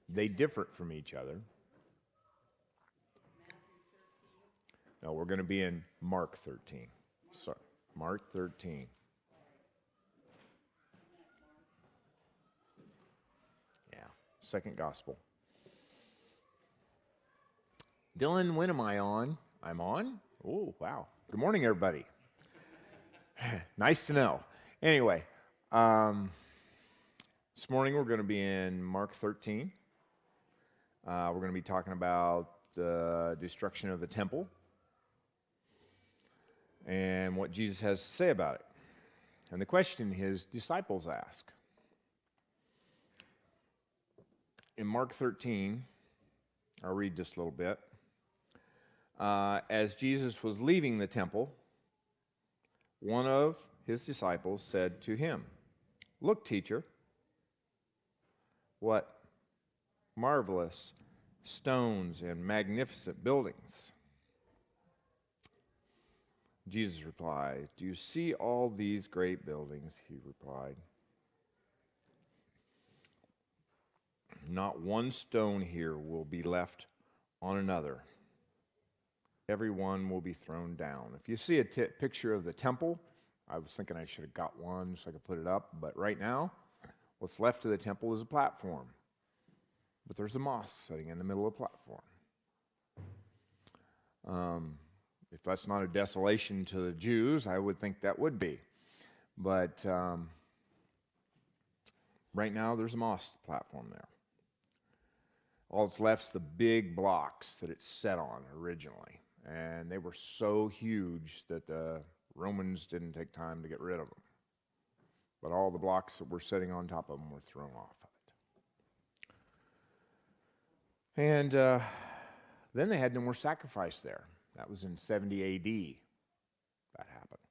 they differ from each other. No, we're going to be in Mark 13. Sorry, Mark 13. Yeah, second gospel. Dylan, when am I on? I'm on? Oh, wow. Good morning, everybody. Nice to know. Anyway, this morning we're going to be in Mark 13. We're going to be talking about the destruction of the temple and what Jesus has to say about it. And the question his disciples ask. In Mark 13, I'll read just a little bit. As Jesus was leaving the temple, one of his disciples said to him, "Look, teacher, what marvelous stones and magnificent buildings." Jesus replied, "Do you see all these great buildings?" He replied, "Not one stone here will be left on another. Every one will be thrown down." If you see a picture of the temple, I was thinking I should have got one so I could put it up, but right now, what's left of the temple is a platform. But there's a mosque sitting in the middle of the platform. If that's not a desolation to the Jews, I would think that would be. But right now, there's a mosque platform there. All that's left is the big blocks that it's set on originally. And they were so huge that the Romans didn't take time to get rid of them. But all the blocks that were sitting on top of them were thrown off of it. And then they had no more sacrifice there. That was in 70 A.D. that happened.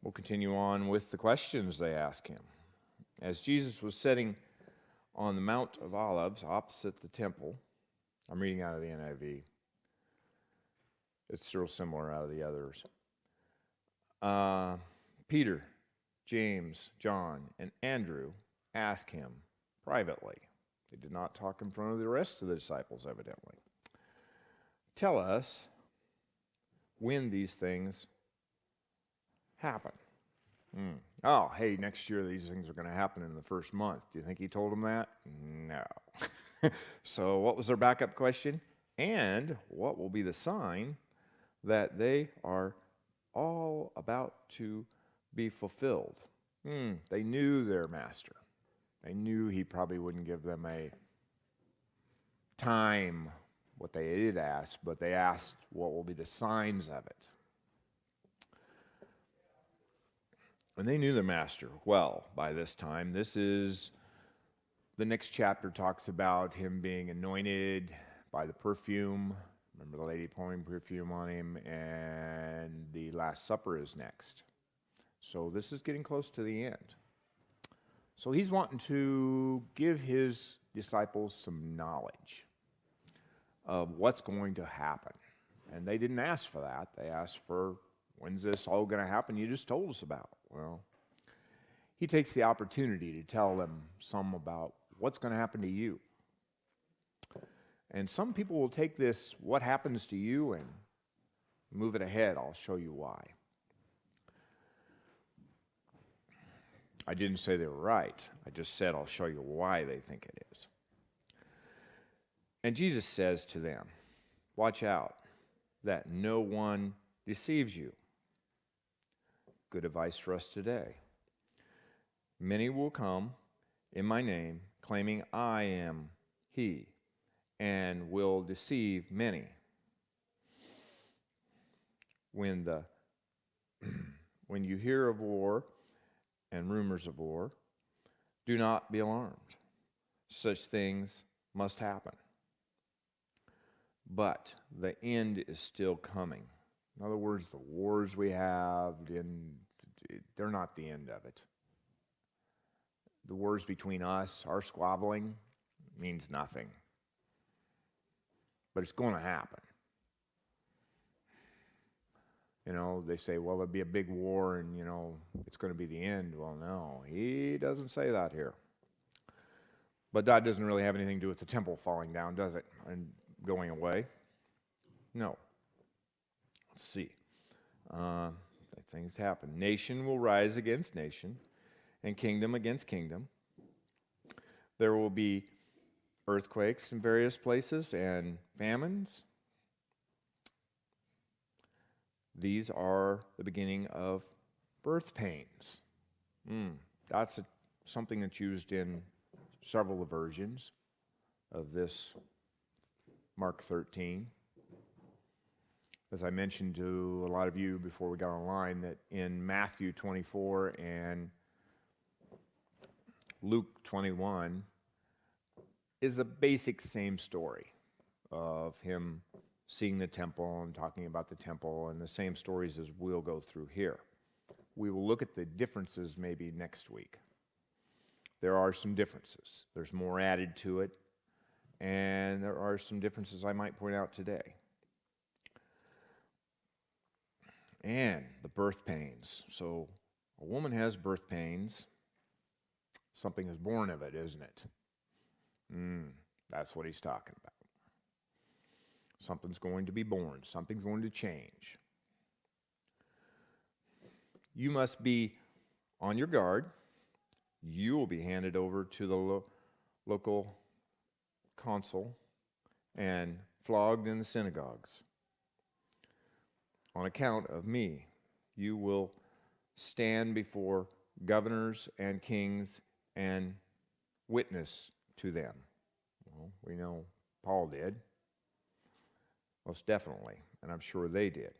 We'll continue on with the questions they ask him. As Jesus was sitting on the Mount of Olives opposite the temple, I'm reading out of the NIV. It's still similar out of the others. Peter, James, John, and Andrew asked him privately. They did not talk in front of the rest of the disciples, evidently. "Tell us when these things happen." Oh, hey, next year these things are going to happen in the first month. Do you think he told them that? No. So what was their backup question? And what will be the sign that they are all about to be fulfilled? They knew their master. They knew he probably wouldn't give them a time, what they did ask, but they asked what will be the signs of it. And they knew their master well by this time. This is, the next chapter talks about him being anointed by the perfume. Remember the lady pouring perfume on him, and the Last Supper is next. So this is getting close to the end. So he's wanting to give his disciples some knowledge of what's going to happen. And they didn't ask for that. They asked for, when's this all going to happen? You just told us about. Well, he takes the opportunity to tell them some about what's going to happen to you. And some people will take this, what happens to you, and move it ahead. I'll show you why. I didn't say they were right. I just said I'll show you why they think it is. And Jesus says to them, "Watch out that no one deceives you." Good advice for us today. "Many will come in my name, claiming I am he, and will deceive many. When you hear of war and rumors of war, do not be alarmed. Such things must happen. But the end is still coming." In other words, the wars we have, they're not the end of it. The wars between us, our squabbling, means nothing. But it's going to happen. You know, they say, well, there'll be a big war and, it's going to be the end. Well, no, he doesn't say that here. But that doesn't really have anything to do with the temple falling down, does it? And going away? No. Let's see. Things happen. Nation will rise against nation, and kingdom against kingdom. There will be earthquakes in various places and famines. These are the beginning of birth pains. That's something that's used in several versions of this Mark 13. As I mentioned to a lot of you before we got online, that in Matthew 24 and Luke 21 is the basic same story of him seeing the temple and talking about the temple, and the same stories as we'll go through here. We will look at the differences maybe next week. There are some differences. There's more added to it, and there are some differences I might point out today. And the birth pains. So a woman has birth pains. Something is born of it, isn't it? That's what he's talking about. Something's going to be born. Something's going to change. You must be on your guard. You will be handed over to the local consul and flogged in the synagogues. On account of me, you will stand before governors and kings and witness to them. Well, we know Paul did. Most definitely, and I'm sure they did.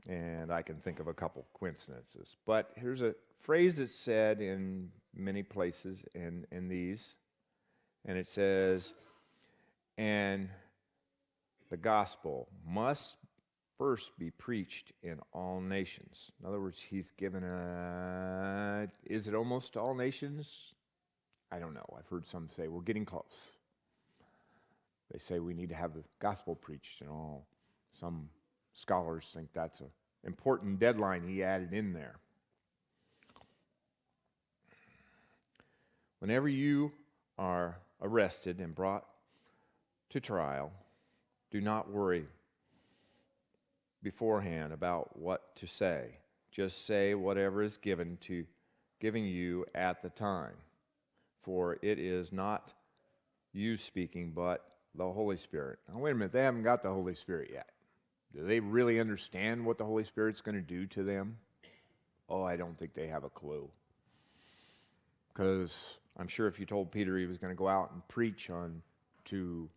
And I can think of a couple coincidences. But here's a phrase that's said in many places in these, and it says, and the gospel must first be preached in all nations. In other words, he's given is it almost all nations? I don't know. I've heard some say we're getting close. They say we need to have the gospel preached in all. Some scholars think that's an important deadline he added in there. Whenever you are arrested and brought to trial, do not worry beforehand about what to say. Just say whatever is given you at the time. For it is not you speaking, but the Holy Spirit. Now, wait a minute, they haven't got the Holy Spirit yet. Do they really understand what the Holy Spirit's going to do to them? Oh, I don't think they have a clue. Because I'm sure if you told Peter he was going to go out and preach to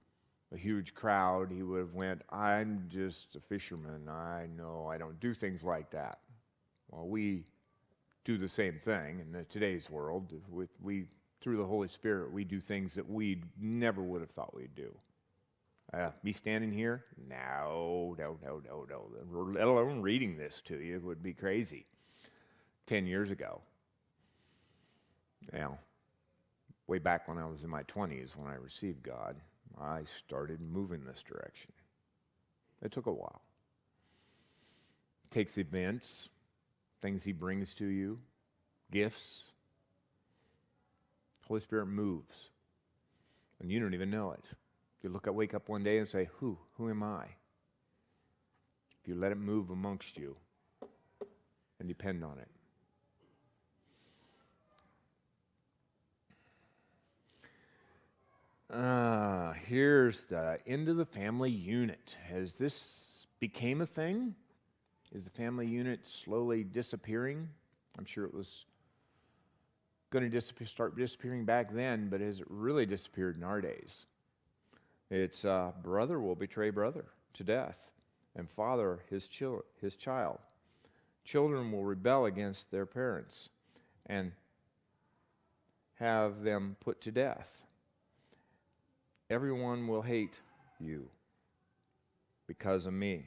a huge crowd, he would have went, I'm just a fisherman. I know I don't do things like that. Well, we do the same thing in today's world. Through the Holy Spirit, we do things that we never would have thought we'd do. Me standing here? No. Let alone reading this to you would be crazy. 10 years ago. Now, way back when I was in my 20s, when I received God, I started moving this direction. It took a while. It takes events, things he brings to you, gifts. Holy Spirit moves, and you don't even know it. You wake up one day and say, who am I? If you let it move amongst you and depend on it. Here's the end of the family unit. Has this became a thing? Is the family unit slowly disappearing? I'm sure it was going to start disappearing back then, but has it really disappeared in our days? It's brother will betray brother to death, and father his child. Children will rebel against their parents and have them put to death. Everyone will hate you because of me.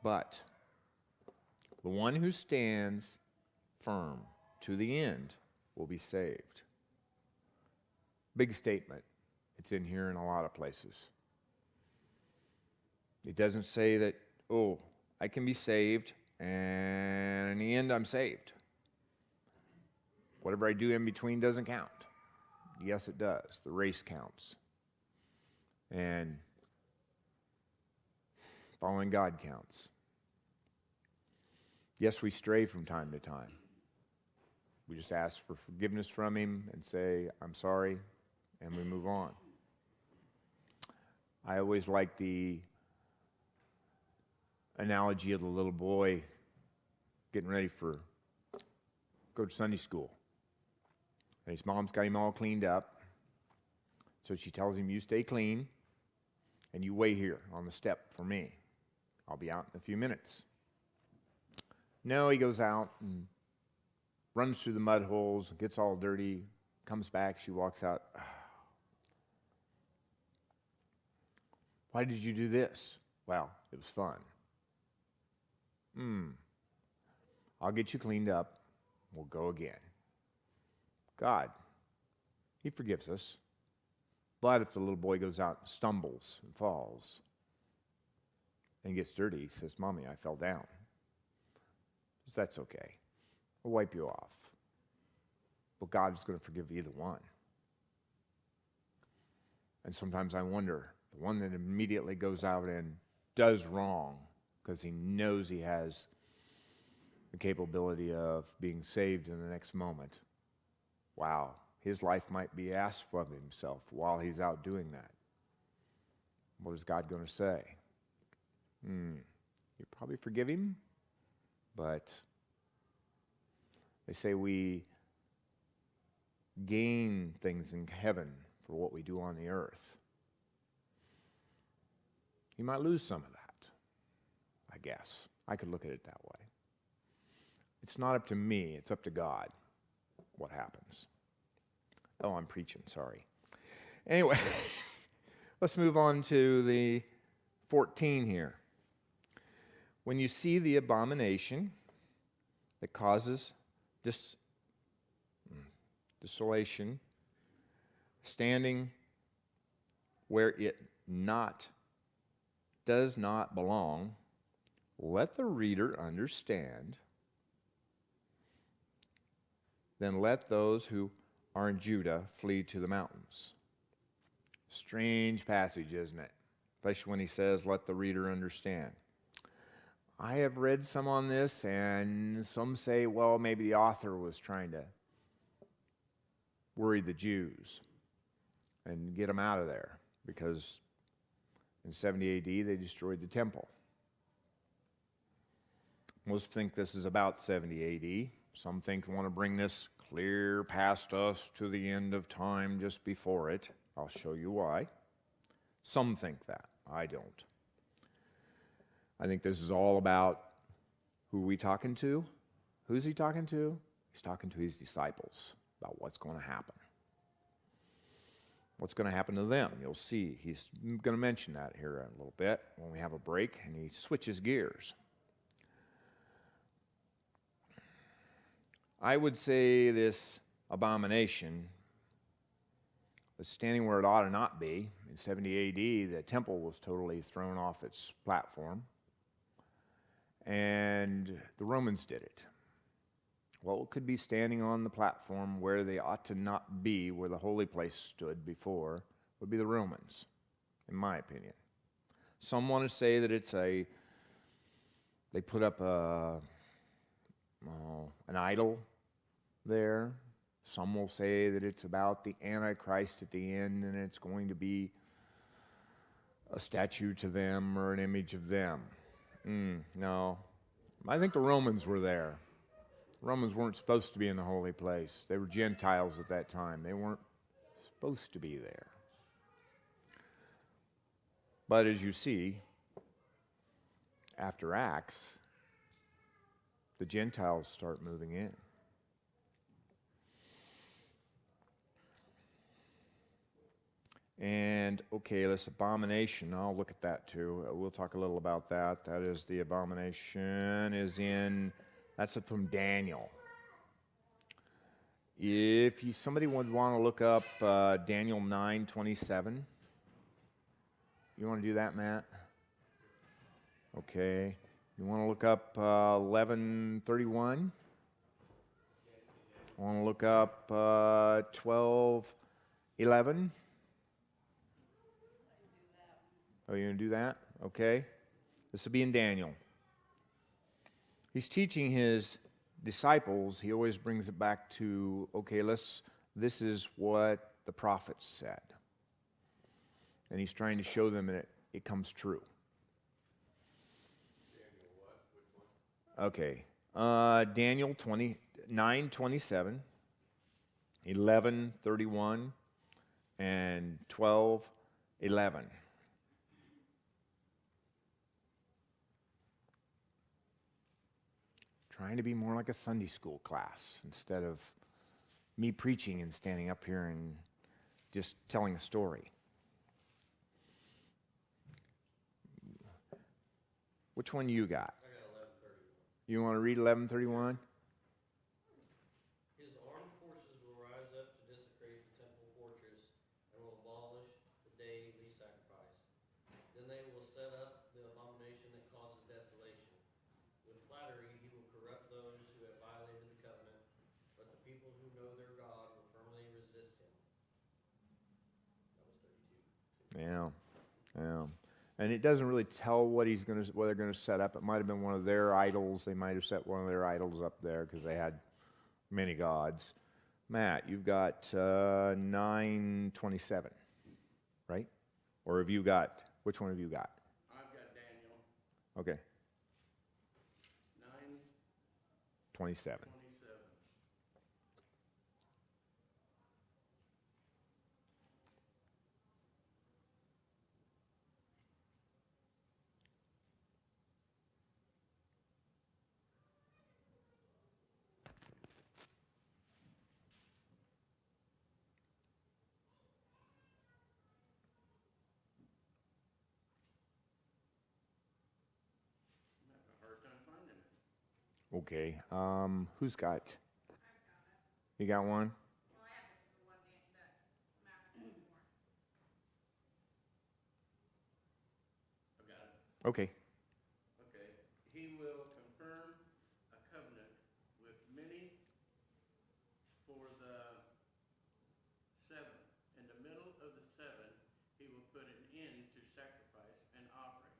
But the one who stands firm to the end will be saved. Big statement. It's in here in a lot of places. It doesn't say that, I can be saved, and in the end I'm saved. Whatever I do in between doesn't count. Yes, it does. The race counts. And following God counts. Yes, we stray from time to time. We just ask for forgiveness from Him and say, I'm sorry, and we move on. I always like the analogy of the little boy getting ready for go to Sunday school. And his mom's got him all cleaned up. So she tells him, you stay clean, and you wait here on the step for me. I'll be out in a few minutes. No, he goes out and runs through the mud holes, gets all dirty, comes back, she walks out. Why did you do this? Well, it was fun. I'll get you cleaned up. We'll go again. God, He forgives us. But if the little boy goes out and stumbles and falls and gets dirty, he says, Mommy, I fell down. He says, that's okay. We'll wipe you off. But God is going to forgive either one. And sometimes I wonder, the one that immediately goes out and does wrong because he knows he has the capability of being saved in the next moment. Wow, his life might be asked from himself while he's out doing that. What is God going to say? You probably forgive him, but they say we gain things in heaven for what we do on the earth. You might lose some of that, I guess. I could look at it that way. It's not up to me, it's up to God what happens. Oh, I'm preaching, sorry. Anyway, let's move on to the 14 here. When you see the abomination that causes desolation, standing where it does not belong, let the reader understand. Then let those who are in Judah flee to the mountains. Strange passage, isn't it? Especially when he says, let the reader understand. I have read some on this, and some say, well, maybe the author was trying to worry the Jews and get them out of there, because in 70 AD they destroyed the temple. Most think this is about 70 AD. Some think want to bring this clear past us to the end of time just before it. I'll show you why. Some think that. I don't. I think this is all about who are we talking to? Who's he talking to? He's talking to his disciples about what's going to happen. What's going to happen to them? You'll see. He's going to mention that here in a little bit when we have a break, and he switches gears. I would say this abomination was standing where it ought to not be. In 70 AD, the temple was totally thrown off its platform, and the Romans did it. Well, it could be standing on the platform where they ought to not be, where the holy place stood before, would be the Romans, in my opinion. Some want to say that they put up an idol there. Some will say that it's about the Antichrist at the end, and it's going to be a statue to them or an image of them. No. I think the Romans were there. Romans weren't supposed to be in the holy place. They were Gentiles at that time. They weren't supposed to be there. But as you see, after Acts, the Gentiles start moving in. And, okay, this abomination, I'll look at that too. We'll talk a little about that. That is the abomination that's from Daniel. If somebody would want to look up Daniel 9:27. You want to do that, Matt? Okay. You want to look up 11:31? I want to look up 12:11. Oh, you're going to do that? Okay. This will be in Daniel. He's teaching his disciples. He always brings it back to, okay, this is what the prophets said. And he's trying to show them that it comes true. Daniel what? Which one? Okay. Daniel 9:27, 11:31, and 12:11. Trying to be more like a Sunday school class instead of me preaching and standing up here and just telling a story. Which one you got? I got 11:31. You want to read 11:31? His armed forces will rise up to desecrate the temple fortress and will abolish the daily sacrifice. Then they will set up the abomination that causes desolation. With flattery he will corrupt those who have violated the covenant, but the people who know their God will firmly resist him. That was 32. Yeah. And it doesn't really tell what they're going to set up. It might have been one of their idols. They might have set one of their idols up there because they had many gods. Matt, you've got 9:27, right? Or have you got, which one have you got? I've got Daniel Okay, 9:27. 27. I'm having a hard time finding it. Okay, who's got? You got one? I've got it. Okay. Okay. He will confirm a covenant with many for the 7. In the middle of the 7, he will put an end to sacrifice and offering.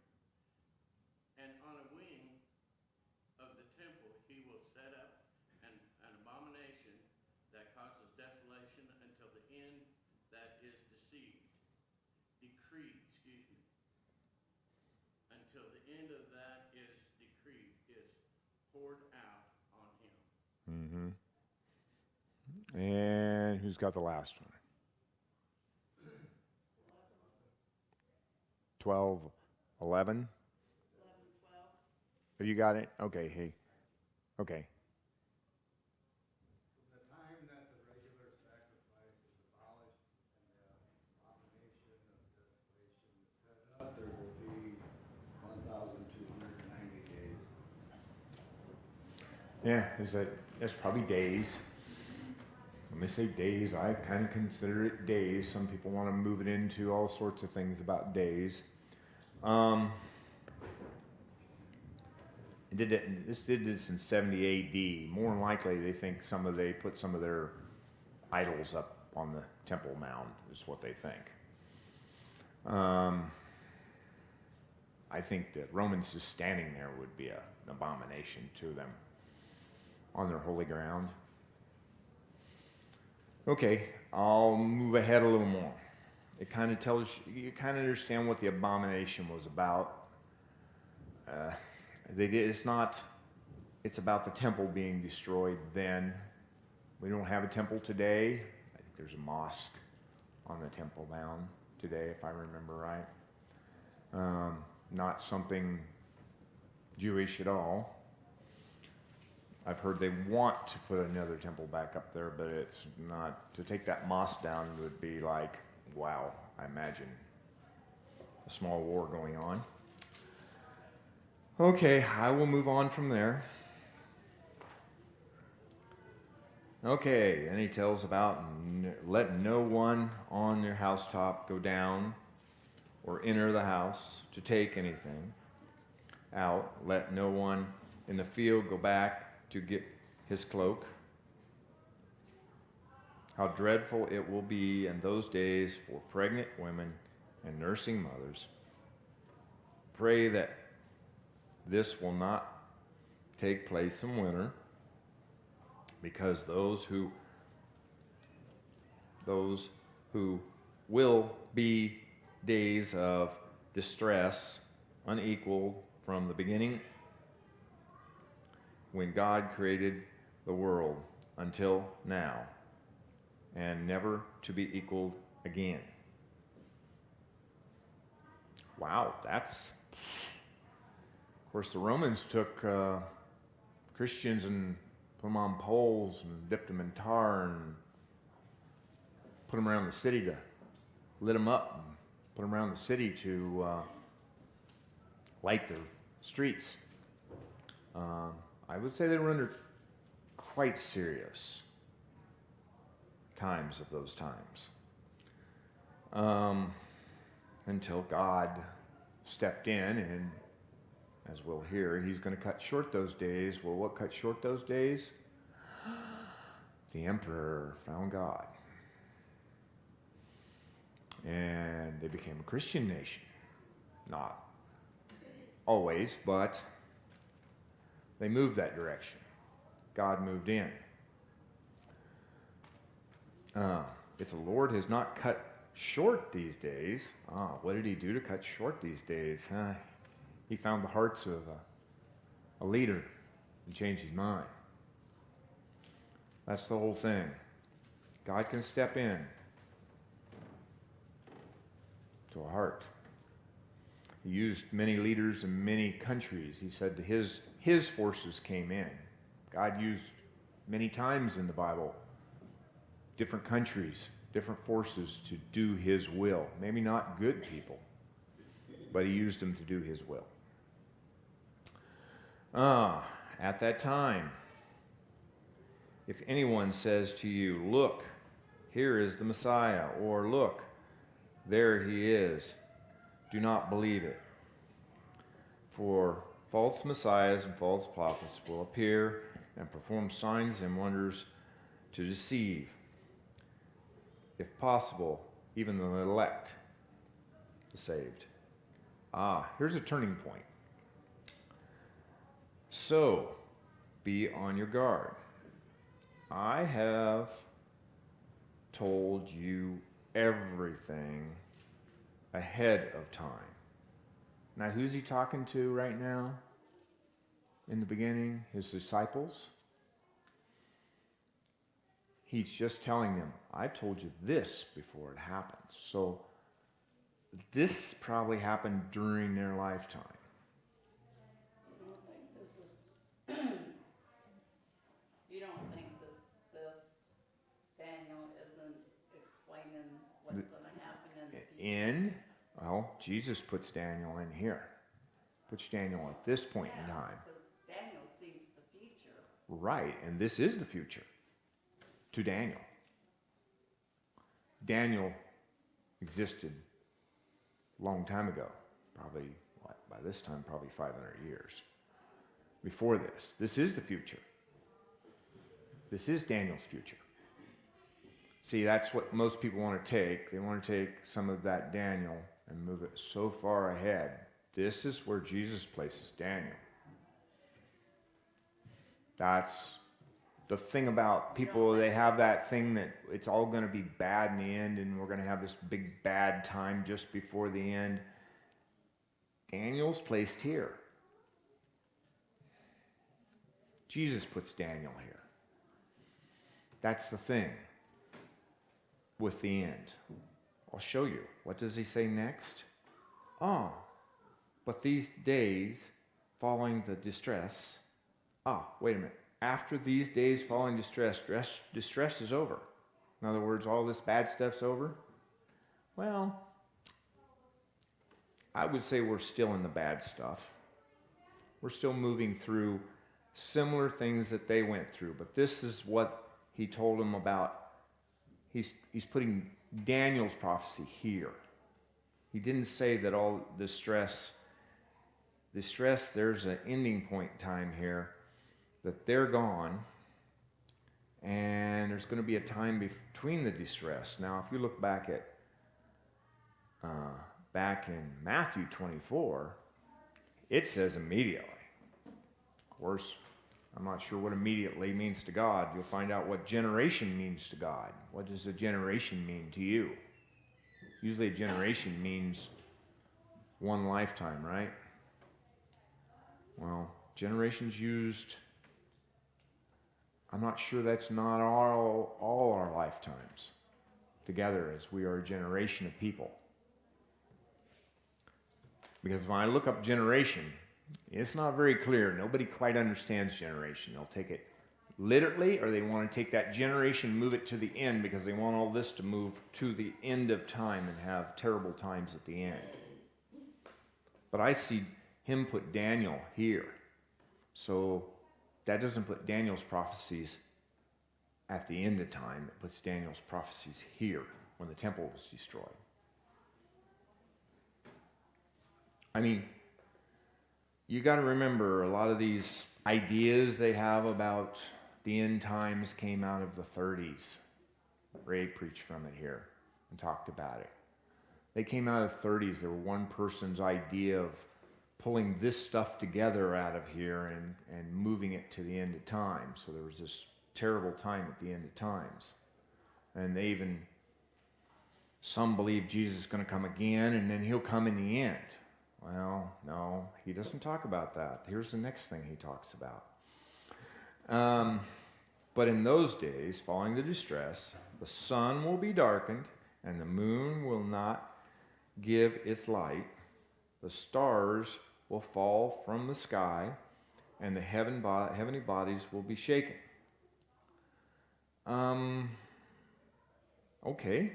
And on a wing of the temple he will set up an abomination that causes desolation until the end that is decreed, until the end of that is decreed, is poured out on him. Mm-hmm. And who's got the last one? 12, 11? Have you got it? Okay, hey. Okay. The time that the regular sacrifice is abolished and the abomination of desolation is set up, there will be 1,290 days. Yeah, that's probably days. When they say days, I kind of consider it days. Some people want to move it into all sorts of things about days. This did this in 70 A.D. More than likely, they think they put some of their idols up on the Temple Mound, is what they think. I think that Romans just standing there would be an abomination to them on their holy ground. Okay, I'll move ahead a little more. It kind of tells you kind of understand what the abomination was about. It's about the temple being destroyed then. We don't have a temple today. I think there's a mosque on the Temple Mount today, if I remember right. Not something Jewish at all. I've heard they want to put another temple back up there, but it's not. To take that mosque down would be like, wow, I imagine a small war going on. Okay, I will move on from there. Okay, and he tells about let no one on your housetop go down or enter the house to take anything out. Let no one in the field go back to get his cloak. how dreadful it will be in those days for pregnant women and nursing mothers. Pray that this will not take place in winter, because those who will be days of distress unequaled from the beginning, when God created the world, until now, and never to be equaled again. Wow, that's... Of course, the Romans took Christians and put them on poles and dipped them in tar and put them around the city to lit them up, and put them around the city to light the streets. I would say they were under quite serious times of those times. Until God stepped in, and as we'll hear, he's going to cut short those days. Well, what cut short those days? The emperor found God. And they became a Christian nation. Not always, but they moved that direction. God moved in. If the Lord has not cut short these days, what did he do to cut short these days? He found the hearts of a leader and changed his mind. That's the whole thing. God can step in to a heart. He used many leaders in many countries. He said his forces came in. God used many times in the Bible different countries, different forces to do his will. Maybe not good people, but he used them to do his will. At that time, if anyone says to you, "Look, here is the Messiah," or "Look, there he is," do not believe it. For false messiahs and false prophets will appear and perform signs and wonders to deceive, if possible, even the elect, the saved. Here's a turning point. So, be on your guard. I have told you everything ahead of time. Now, who's he talking to right now? In the beginning, his disciples. He's just telling them, I've told you this before it happens. So this probably happened during their lifetime. You don't think this Daniel isn't explaining what's going to happen in the future? Well, Jesus puts Daniel in here. Puts Daniel at this point in time. Because Daniel sees the future. Right, and this is the future to Daniel. Daniel existed a long time ago. Probably, by this time, probably 500 years. Before this. This is the future. This is Daniel's future. See, that's what most people want to take. They want to take some of that Daniel and move it so far ahead. This is where Jesus places Daniel. That's the thing about people. They have that thing that it's all going to be bad in the end, and we're going to have this big bad time just before the end. Daniel's placed here. Jesus puts Daniel here. That's the thing with the end. I'll show you. What does he say next? But these days following the distress. Wait a minute. After these days following distress is over. In other words, all this bad stuff's over. Well, I would say we're still in the bad stuff. We're still moving through similar things that they went through. But this is what he told them about. He's putting Daniel's prophecy here. He didn't say that all distress, there's an ending point in time here, that they're gone, and there's going to be a time between the distress. Now, if you look back at back in Matthew 24, it says immediately. Of course, I'm not sure what immediately means to God. You'll find out what generation means to God. What does a generation mean to you? Usually a generation means one lifetime, right? Well, generations used, I'm not sure that's not all our lifetimes together, as we are a generation of people. Because when I look up generation, it's not very clear. Nobody quite understands generation. They'll take it literally, or they want to take that generation, move it to the end, because they want all this to move to the end of time and have terrible times at the end. But I see him put Daniel here. So that doesn't put Daniel's prophecies at the end of time. It puts Daniel's prophecies here when the temple was destroyed. I mean, you got to remember, a lot of these ideas they have about the end times came out of the 30s. Ray preached from it here and talked about it. They came out of the 30s. They were one person's idea of pulling this stuff together out of here and moving it to the end of time. So there was this terrible time at the end of times. And they even, some believe Jesus is going to come again and then he'll come in the end. Well, no, he doesn't talk about that. Here's the next thing he talks about. But in those days, following the distress, the sun will be darkened, and the moon will not give its light. The stars will fall from the sky, and the heavenly bodies will be shaken. Okay,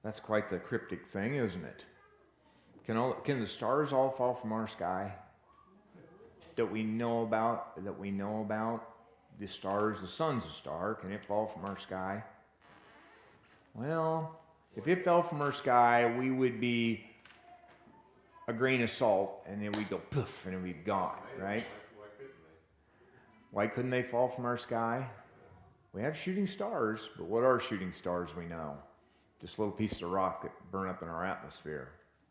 that's quite the cryptic thing, isn't it? Can the stars all fall from our sky that we know about? The stars, the sun's a star. Can it fall from our sky? Well, if it fell from our sky, we would be a grain of salt, and then we'd go poof, and then we'd be gone, right? Why couldn't they fall from our sky? We have shooting stars, but what are shooting stars we know? Just little pieces of rock that burn up in our atmosphere.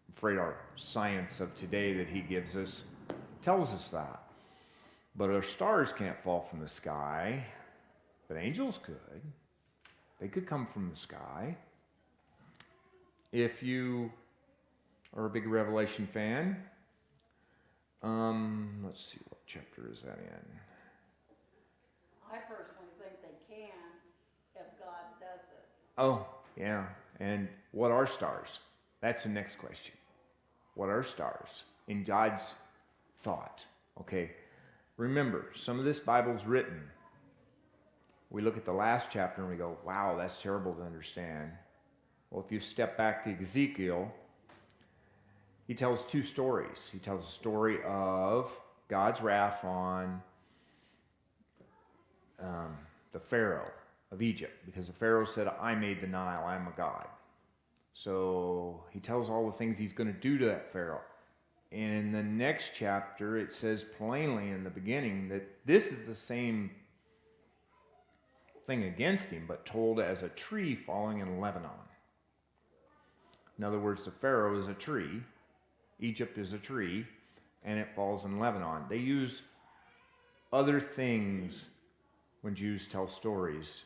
I'm afraid our science of today that he gives us tells us that. But our stars can't fall from the sky, but angels could. They could come from the sky. If you are a big Revelation fan, let's see, what chapter is that in? I personally think they can if God does it. Oh, yeah. And what are stars? That's the next question. What are stars in God's thought? Okay. Remember, some of this Bible's written. We look at the last chapter and we go, wow, that's terrible to understand. Well, if you step back to Ezekiel, he tells two stories. He tells a story of God's wrath on the Pharaoh of Egypt, because the Pharaoh said, I made the Nile, I'm a god. So he tells all the things he's going to do to that Pharaoh. In the next chapter, it says plainly in the beginning that this is the same thing against him, but told as a tree falling in Lebanon. In other words, the Pharaoh is a tree, Egypt is a tree, and it falls in Lebanon. They use other things when Jews tell stories.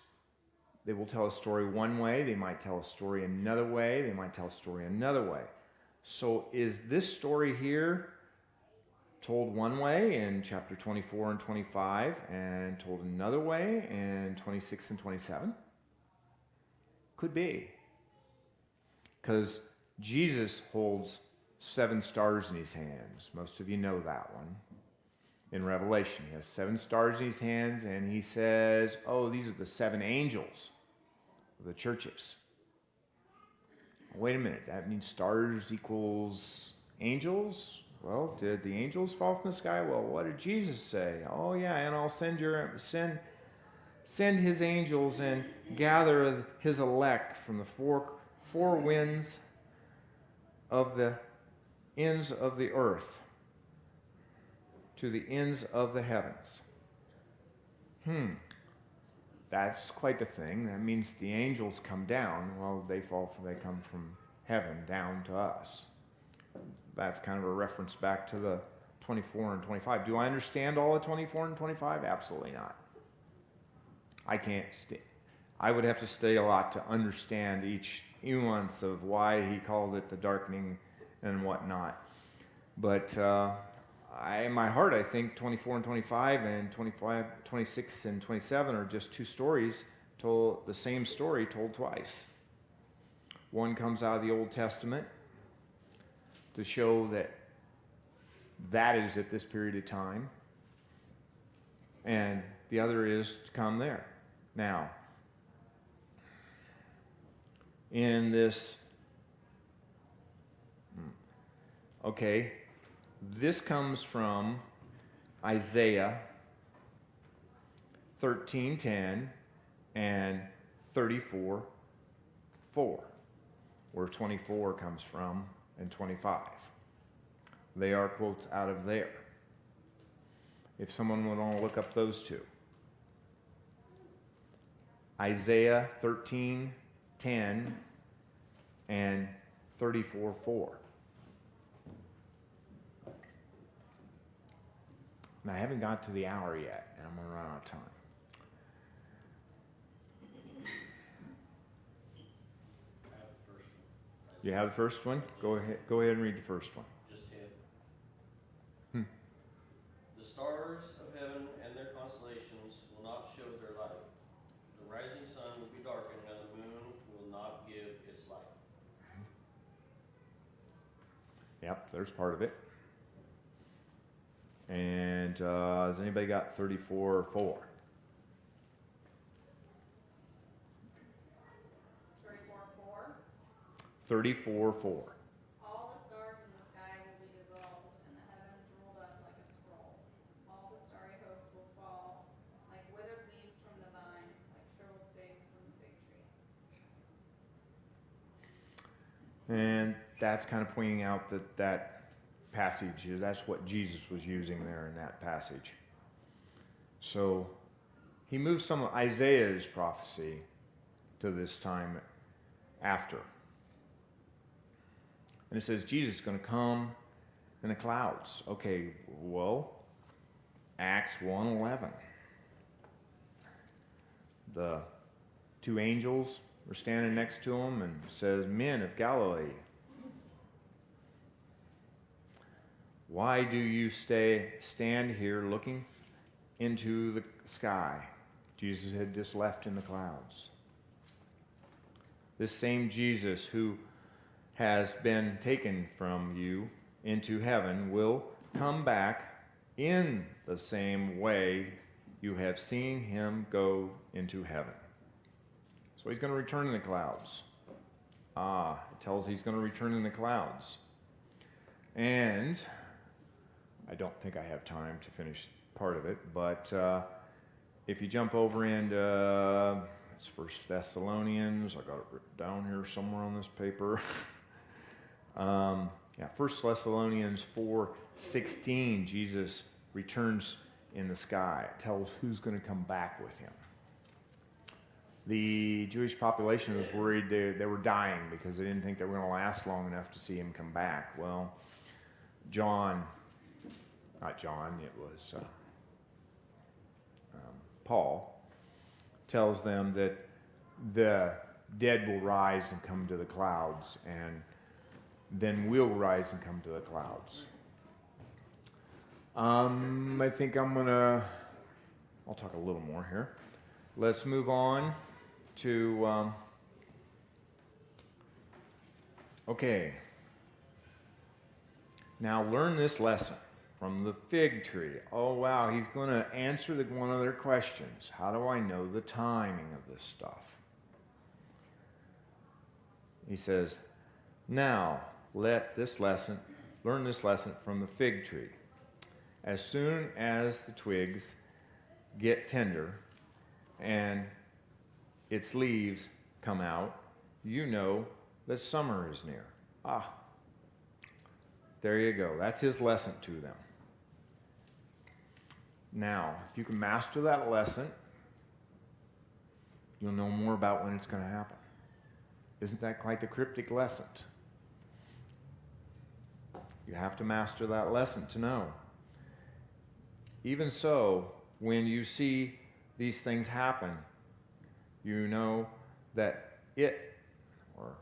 They will tell a story one way, they might tell a story another way, they might tell a story another way. So is this story here told one way in chapter 24 and 25 and told another way in 26 and 27? Could be. Because Jesus holds 7 stars in his hands. Most of you know that one. In Revelation, he has 7 stars in his hands, and he says, oh, these are the 7 angels of the churches. Wait a minute, that means stars equals angels? Well, did the angels fall from the sky? Well, what did Jesus say? Oh yeah, and I'll send his angels and gather his elect from the four winds of the ends of the earth to the ends of the heavens. that's quite the thing. That means the angels come down. Well, they come from heaven down to us. That's kind of a reference back to the 24 and 25. Do I understand all of 24 and 25? Absolutely not. I can't I would have to study a lot to understand each nuance of why he called it the darkening and whatnot. But in my heart, I think 24 and 25 and 25, 26 and 27 are just two stories told, the same story told twice. One comes out of the Old Testament to show that that is at this period of time, and the other is to come there. Now, in this, okay, this comes from Isaiah 13:10 and 34:4, where 24 comes from and 25. They are quotes out of there. If someone would want to look up those two. Isaiah 13:10 and 34:4. And I haven't got to the hour yet, and I'm going to run out of time. You have the first one? Go ahead and read the first one. Just 10. The stars of heaven and their constellations will not show their light. The rising sun will be darkened, and the moon will not give its light. Yep, there's part of it. And has anybody got 34:4? 34:4. All the stars in the sky will be dissolved, and the heavens rolled up like a scroll. All the starry hosts will fall, like withered leaves from the vine, like shriveled figs from the fig tree. And that's kind of pointing out that passage, that's what Jesus was using there in that passage. So he moves some of Isaiah's prophecy to this time after. And it says Jesus is going to come in the clouds. Okay, well, Acts 1:11. The two angels were standing next to him and it says, "Men of Galilee, why do you stand here looking into the sky?" Jesus had just left in the clouds. This same Jesus who has been taken from you into heaven will come back in the same way you have seen him go into heaven. So he's going to return in the clouds. It tells he's going to return in the clouds. And I don't think I have time to finish part of it, but if you jump over into it's 1 Thessalonians, I got it written down here somewhere on this paper. 1 Thessalonians 4:16, Jesus returns in the sky. It tells who's going to come back with him. The Jewish population was worried they were dying because they didn't think they were going to last long enough to see him come back. Well, it was Paul tells them that the dead will rise and come to the clouds, and then we'll rise and come to the clouds. I think I'll talk a little more here. Let's move on to, okay. Now learn this lesson from the fig tree. Oh wow, he's going to answer one of their questions. How do I know the timing of this stuff? He says, now learn this lesson from the fig tree. As soon as the twigs get tender and its leaves come out, you know that summer is near. There you go. That's his lesson to them. Now, if you can master that lesson, you'll know more about when it's going to happen. Isn't that quite the cryptic lesson? You have to master that lesson to know. Even so, when you see these things happen, you know that it or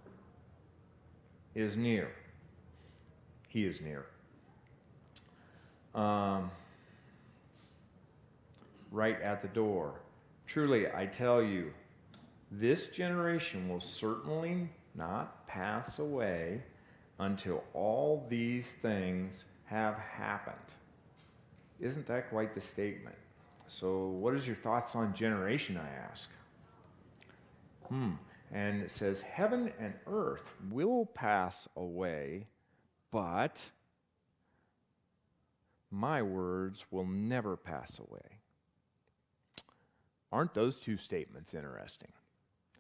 is near. He is near. Right at the door. Truly, I tell you, this generation will certainly not pass away until all these things have happened. Isn't that quite the statement? So, what is your thoughts on generation, I ask? And it says, heaven and earth will pass away, but my words will never pass away. Aren't those two statements interesting?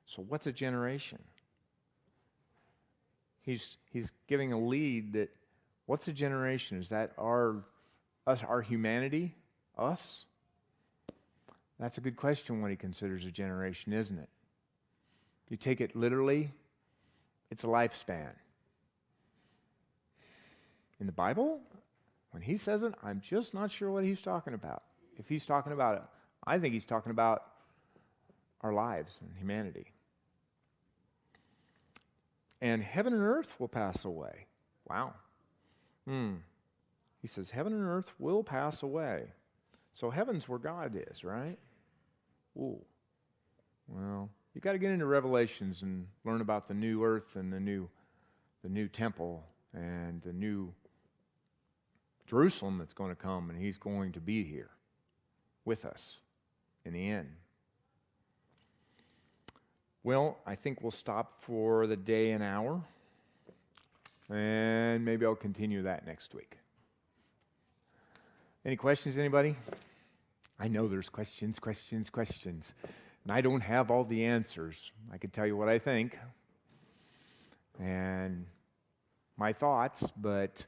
So what's a generation? He's giving a lead that, what's a generation? Is that our humanity? Us? That's a good question when he considers a generation, isn't it? You take it literally, it's a lifespan. In the Bible, when he says it, I'm just not sure what he's talking about. If he's talking about it, I think he's talking about our lives and humanity. And heaven and earth will pass away. Wow. He says heaven and earth will pass away. So heaven's where God is, right? Ooh. Well, you got to get into Revelations and learn about the new earth and the new temple and the new Jerusalem that's going to come, and he's going to be here with us in the end. Well, I think we'll stop for the day and hour, and maybe I'll continue that next week. Any questions, anybody? I know there's questions, and I don't have all the answers. I can tell you what I think and my thoughts, but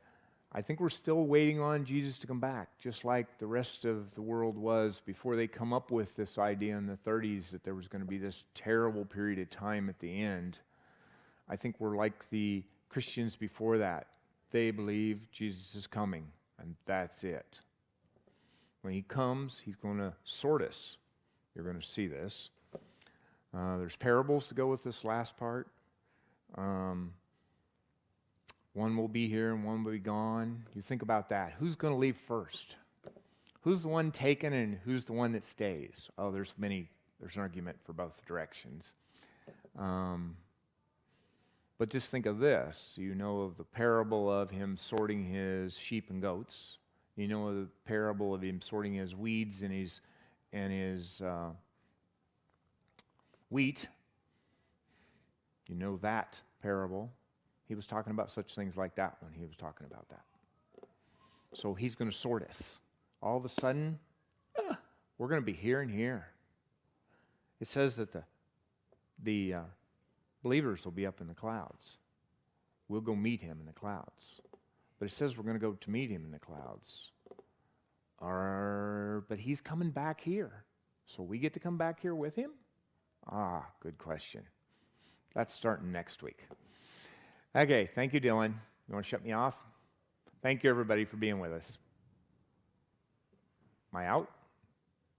I think we're still waiting on Jesus to come back, just like the rest of the world was before they come up with this idea in the 30s that there was going to be this terrible period of time at the end. I think we're like the Christians before that. They believe Jesus is coming, and that's it. When he comes, he's going to sort us. You're going to see this. There's parables to go with this last part. One will be here and one will be gone. You think about that. Who's going to leave first? Who's the one taken and who's the one that stays? Oh, there's an argument for both directions. But just think of this. You know of the parable of him sorting his sheep and goats. You know of the parable of him sorting his weeds and his wheat. You know that parable. He was talking about such things like that when he was talking about that. So he's going to sort us. All of a sudden, we're going to be here and here. It says that the believers will be up in the clouds. We'll go meet him in the clouds. But it says we're going to go to meet him in the clouds. But he's coming back here. So we get to come back here with him? Good question. That's starting next week. Okay, thank you, Dylan. You want to shut me off? Thank you, everybody, for being with us. Am I out?